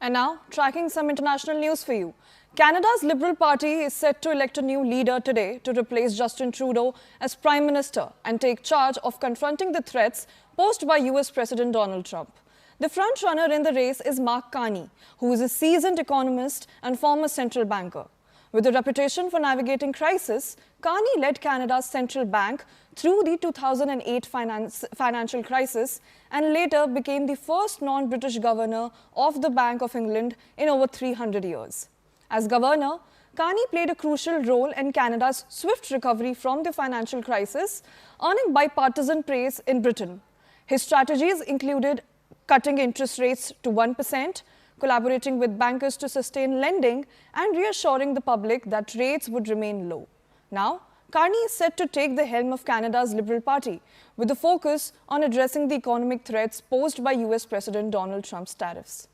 And now, tracking some international news for you. Canada's Liberal Party is set to elect a new leader today to replace Justin Trudeau as Prime Minister and take charge of confronting the threats posed by US President Donald Trump. The front-runner in the race is Mark Carney, who is a seasoned economist and former central banker. With a reputation for navigating crisis, Carney led Canada's central bank through the 2008 financial crisis and later became the first non-British governor of the Bank of England in over 300 years. As governor, Carney played a crucial role in Canada's swift recovery from the financial crisis, earning bipartisan praise in Britain. His strategies included cutting interest rates to 1%, collaborating with bankers to sustain lending, and reassuring the public that rates would remain low. Now, Carney is set to take the helm of Canada's Liberal Party, with a focus on addressing the economic threats posed by US President Donald Trump's tariffs.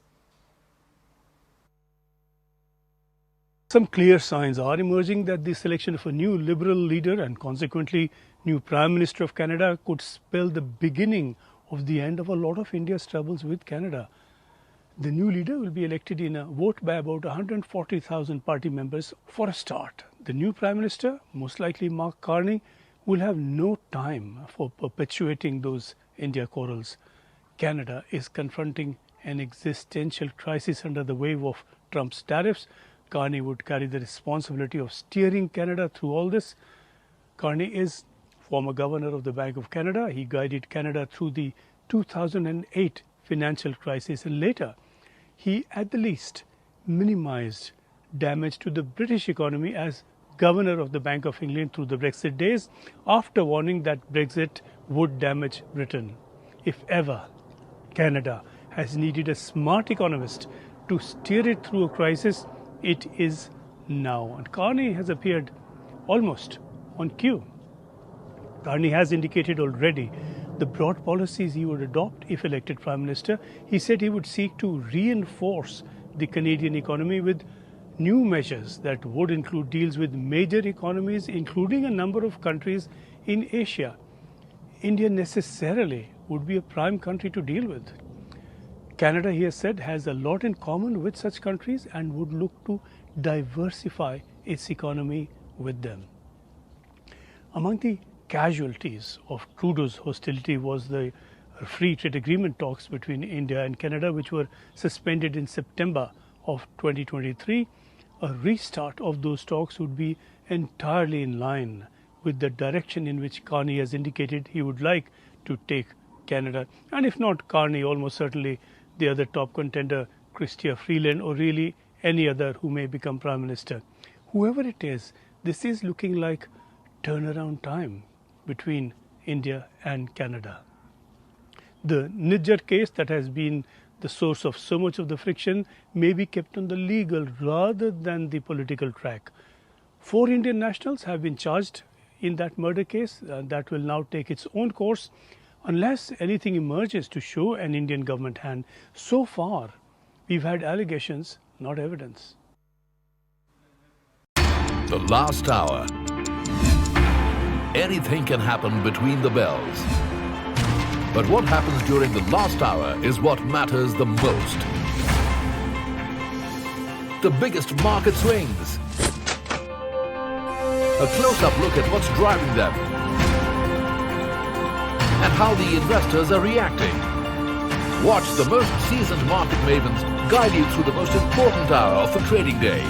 Some clear signs are emerging that the selection of a new Liberal leader and consequently new Prime Minister of Canada could spell the beginning of the end of a lot of India's troubles with Canada. The new leader will be elected in a vote by about 140,000 party members for a start. The new Prime Minister, most likely Mark Carney, will have no time for perpetuating those India quarrels. Canada is confronting an existential crisis under the wave of Trump's tariffs. Carney would carry the responsibility of steering Canada through all this. Carney is former governor of the Bank of Canada. He guided Canada through the 2008 financial crisis, and later he at the least minimized damage to the British economy as governor of the Bank of England through the Brexit days, after warning that Brexit would damage Britain. If ever Canada has needed a smart economist to steer it through a crisis, it is now. And Carney has appeared almost on cue. Carney has indicated already the broad policies he would adopt if elected Prime Minister. He said he would seek to reinforce the Canadian economy with new measures that would include deals with major economies, including a number of countries in Asia. India necessarily would be a prime country to deal with. Canada, he has said, has a lot in common with such countries and would look to diversify its economy with them. Among the casualties of Trudeau's hostility was the free trade agreement talks between India and Canada, which were suspended in September of 2023. A restart of those talks would be entirely in line with the direction in which Carney has indicated he would like to take Canada. And if not Carney, almost certainly the other top contender, Chrystia Freeland, or really any other who may become Prime Minister. Whoever it is, this is looking like turnaround time between India and Canada. The Nijjar case that has been the source of so much of the friction may be kept on the legal rather than the political track. 4 Indian nationals have been charged in that murder case that will now take its own course unless anything emerges to show an Indian government hand. So far, we've had allegations, not evidence. The last hour. Anything can happen between the bells. But what happens during the last hour is what matters the most. The biggest market swings. A close-up look at what's driving them and how the investors are reacting. Watch the most seasoned market mavens guide you through the most important hour of the trading day.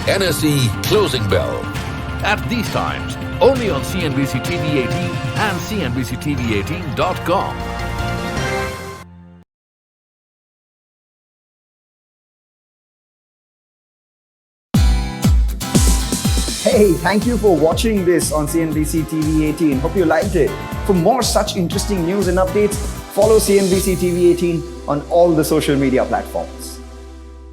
NSE Closing Bell. At these times, only on CNBC TV 18 and CNBCTV18.com. Hey, thank you for watching this on CNBC TV 18. Hope you liked it. For more such interesting news and updates, follow CNBC TV 18 on all the social media platforms.